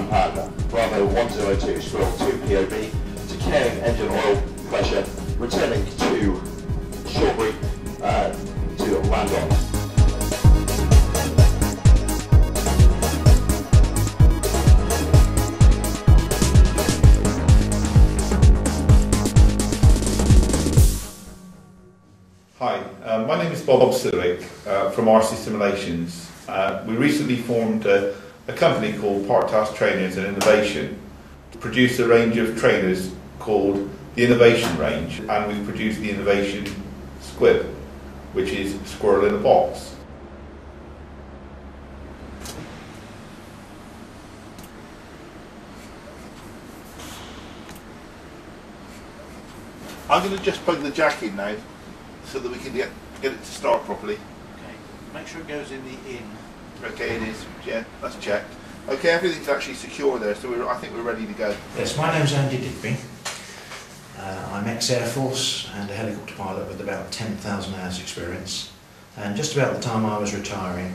Lime Panda, Bravo 102 Squirrel 2 POB, securing engine oil pressure, returning to Shortbury to land on. Hi, my name is Bob Silwick from RC Simulations. We recently formed a company called Barr Patz Trainers and Innovation to produce a range of trainers called the Innovation Range, and we produce the Innovation Squib, which is squirrel in a box. I'm going to just plug the jack in now, so that we can get it to start properly. Okay, make sure it goes in the in. Okay, it is. Yeah, that's checked. Okay, everything's actually secure there, so I think we're ready to go. Yes, my name's Andy Digby. I'm ex-Air Force and a helicopter pilot with about 10,000 hours experience. And just about the time I was retiring,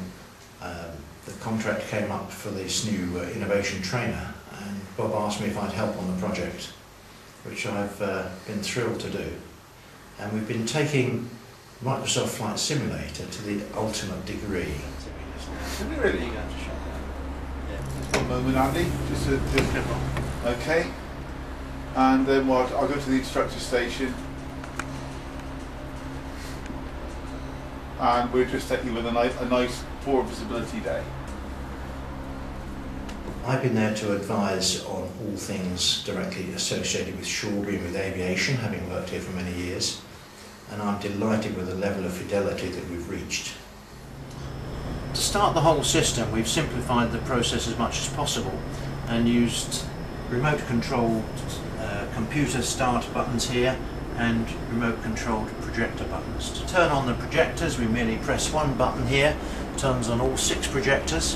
the contract came up for this new innovation trainer, and Bob asked me if I'd help on the project, which I've been thrilled to do. And we've been taking Microsoft Flight Simulator to the ultimate degree. Really? Just one moment, Andy. Okay. And then what? I'll go to the instructor station. And we're just taking with a nice poor visibility day. I've been there to advise on all things directly associated with Shortbury and with aviation, having worked here for many years. And I'm delighted with the level of fidelity that we've reached. To start the whole system, we've simplified the process as much as possible and used remote controlled computer start buttons here and remote controlled projector buttons. To turn on the projectors, we merely press one button here, turns on all 6 projectors.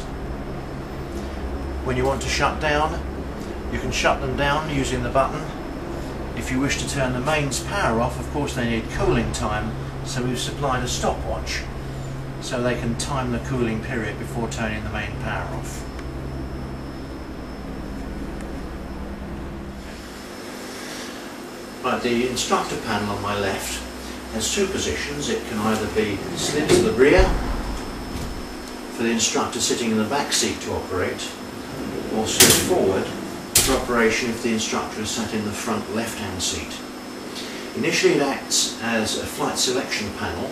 When you want to shut down, you can shut them down using the button. If you wish to turn the mains power off, of course they need cooling time, so we've supplied a stopwatch so they can time the cooling period before turning the main power off. Right, the instructor panel on my left has 2 positions. It can either be slid to the rear for the instructor sitting in the back seat to operate, or slid forward for operation if the instructor is sat in the front left-hand seat. Initially it acts as a flight selection panel,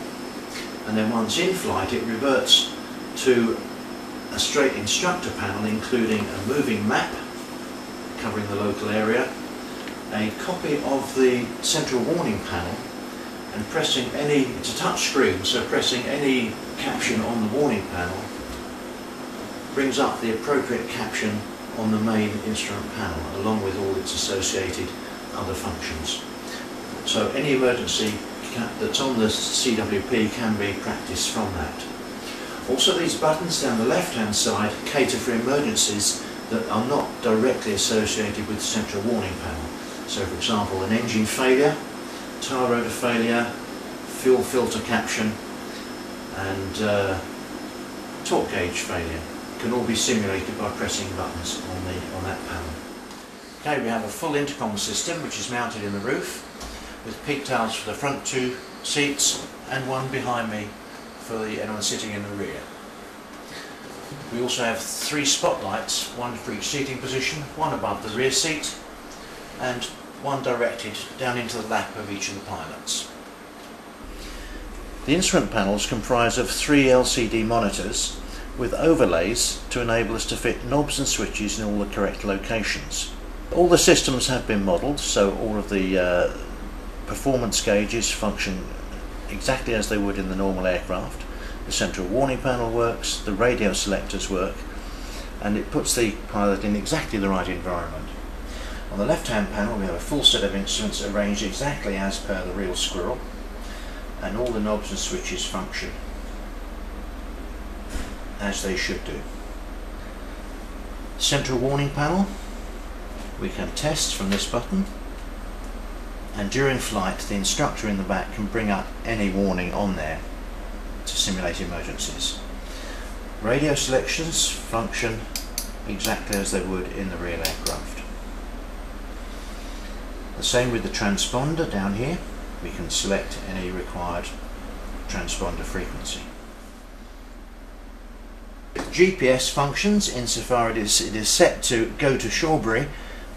and then once in flight it reverts to a straight instructor panel including a moving map covering the local area, a copy of the central warning panel, and pressing any, it's a touch screen, so pressing any caption on the warning panel brings up the appropriate caption on the main instrument panel, along with all its associated other functions. So any emergency that's on the CWP can be practiced from that. Also, these buttons down the left-hand side cater for emergencies that are not directly associated with the central warning panel. So, for example, an engine failure, tire rotor failure, fuel filter caption, and torque gauge failure can all be simulated by pressing buttons on that panel. Okay, we have a full intercom system which is mounted in the roof with peak tiles for the front 2 seats and one behind me for anyone sitting in the rear. We also have 3 spotlights, one for each seating position, one above the rear seat and one directed down into the lap of each of the pilots. The instrument panels comprise of 3 LCD monitors with overlays to enable us to fit knobs and switches in all the correct locations. All the systems have been modelled, so all of the performance gauges function exactly as they would in the normal aircraft. The central warning panel works, the radio selectors work, and it puts the pilot in exactly the right environment. On the left-hand panel we have a full set of instruments arranged exactly as per the real squirrel, and all the knobs and switches function as they should do. Central warning panel, we can test from this button, and during flight the instructor in the back can bring up any warning on there to simulate emergencies. Radio selections function exactly as they would in the real aircraft. The same with the transponder down here. We can select any required transponder frequency. GPS functions insofar as it is set to go to Shawbury,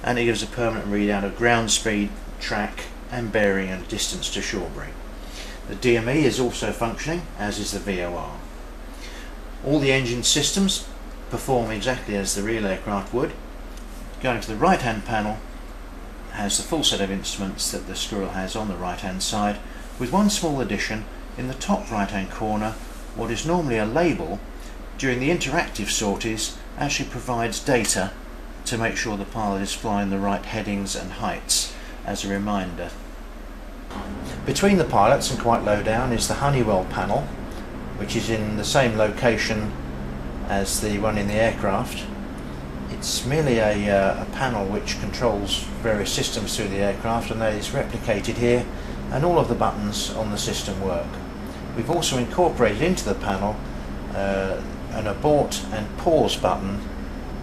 and it gives a permanent readout of ground speed, track and bearing and distance to Shawbury. The DME is also functioning, as is the VOR. All the engine systems perform exactly as the real aircraft would. Going to the right hand panel has the full set of instruments that the squirrel has on the right hand side, with one small addition. In the top right hand corner, what is normally a label during the interactive sorties actually provides data to make sure the pilot is flying the right headings and heights as a reminder. Between the pilots and quite low down is the Honeywell panel, which is in the same location as the one in the aircraft. It's merely a panel which controls various systems through the aircraft, and that is replicated here, and all of the buttons on the system work. We've also incorporated into the panel an abort and pause button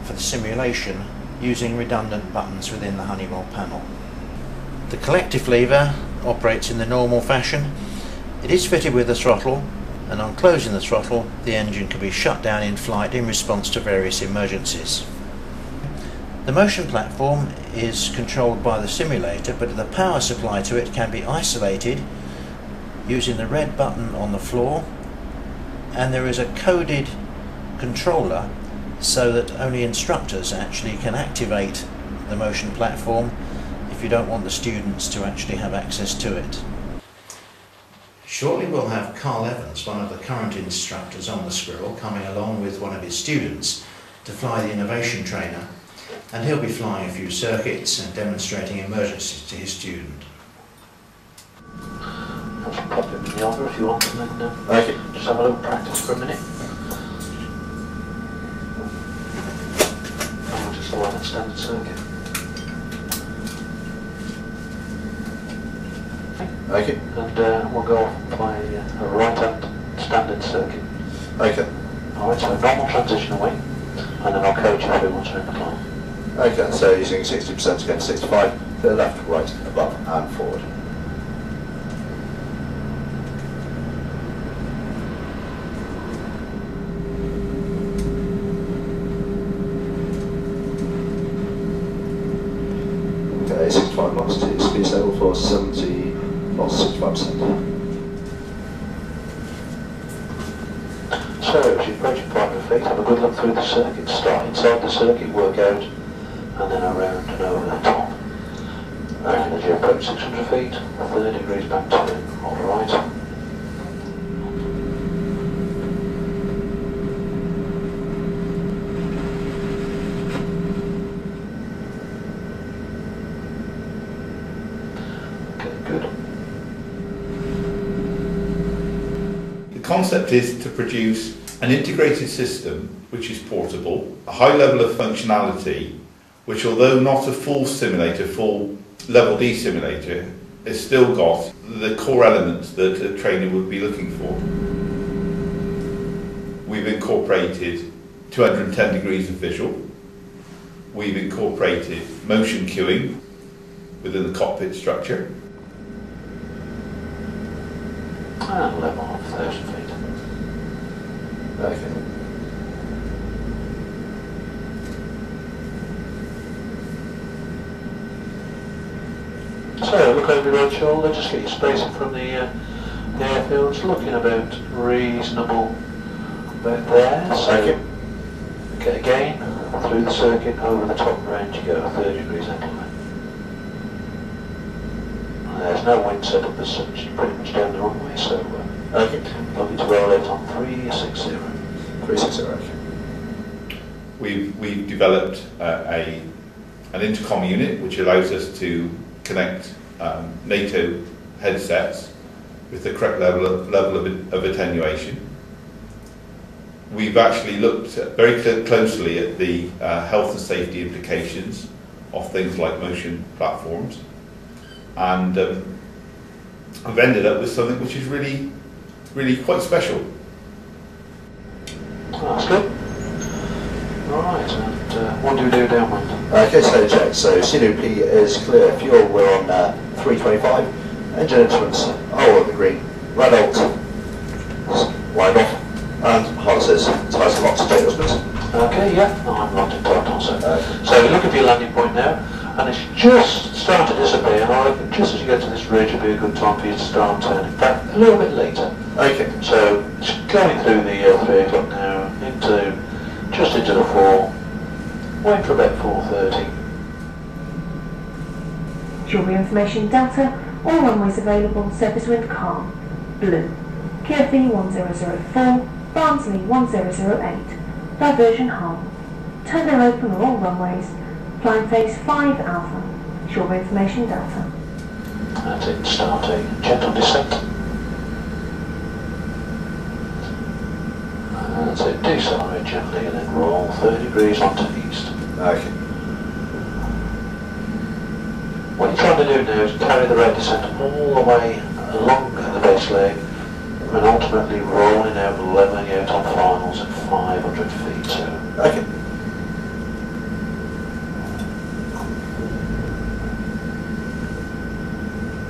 for the simulation using redundant buttons within the Honeywell panel. The collective lever operates in the normal fashion. It is fitted with a throttle, and on closing the throttle the engine can be shut down in flight in response to various emergencies. The motion platform is controlled by the simulator, but the power supply to it can be isolated using the red button on the floor, and there is a coded controller so that only instructors actually can activate the motion platform if you don't want the students to actually have access to it. Shortly we'll have Carl Evans, one of the current instructors on the Squirrel, coming along with one of his students to fly the innovation trainer, and he'll be flying a few circuits and demonstrating emergencies to his student. Pop him in the order if you want, and then just have a little practice for a minute. And we'll just follow that standard circuit. Okay. And we'll go off and play a right-hand standard circuit. Okay. Alright, so normal transition away, and then I'll coach you through once we're in the climb. Okay, so using 60% against 65, to the left, right, above and forward. Okay, 65 knots to speed stable for 70 knots, 65%. So, as you approach your point of feet, have a good look through the circuit. Start inside the circuit, work out, and then around and over the top. And as you approach 600 feet, 30 degrees back to on the right. The concept is to produce an integrated system which is portable, a high level of functionality, which although not a full simulator, full level D simulator, has still got the core elements that a trainer would be looking for. We've incorporated 210 degrees of visual. We've incorporated motion cueing within the cockpit structure. And level off 30 feet. Okay. So, look over your right shoulder, just get your spacing from the airfield. It's looking about reasonable about there. So, okay, again, through the circuit, over the top range you go, 30 degrees angle. There's no wind set up as such, pretty much down the runway, so looking to roll out on 360. 360, okay. We've developed an intercom unit which allows us to connect NATO headsets with the correct level of attenuation. We've actually looked very closely at the health and safety implications of things like motion platforms, and I've ended up with something which is really quite special. That's good. Right. what do we do downwind? Okay, so check. So CWP is clear. Fuel, we're on 325. Engine instruments, all on the green. Red alt, line off. And harnesses, ties and locks, chain husbands. Okay, yeah, I'm locked in tight also. So look at your landing point now, and it's just starting to disappear, and I reckon just as you get to this ridge, it'll be a good time for you to start turning back a little bit later. Okay. So it's going through the 3 o'clock now, just into the 4, waiting for about 4:30. Shortwave information Delta, all runways available, surface wind calm, blue. Kirthy 1004, Barnsley 1008, diversion hull. Tender open on all runways, flying phase 5 Alpha, shortwave information Delta. That's it, start a gentle descent. That's it, decelerate gently and then roll 30 degrees onto east. Okay. What you're trying to do now is carry the rate descent all the way along the base leg and ultimately rolling out, leveling out on finals at 500 feet. So. Okay.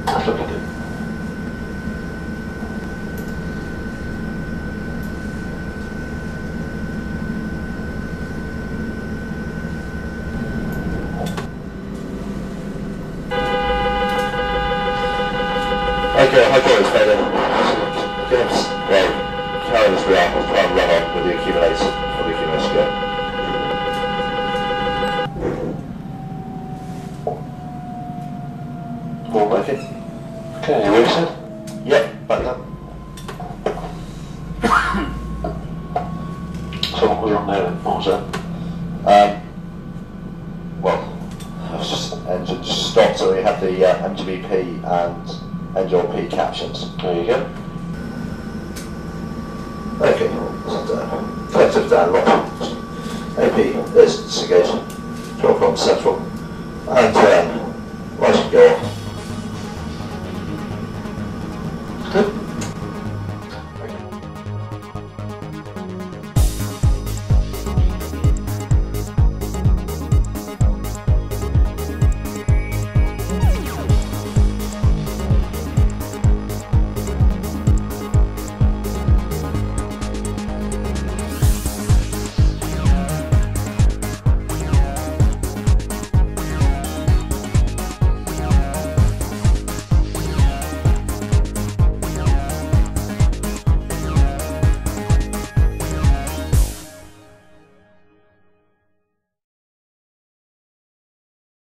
That's looking good. Okay, hydraulics better. Gibbs, well, carry this wheel and try and run on with the accumulator for the accumulator skirt. All working. Okay, you ready, Sid? Yep, back up. So what was on there then? What was that? Well, I was just engine just stopped so we had the MGBP and NJP captions. There you go. Okay, collective down lock. AP is disengaged, 12 from central, and lights go off.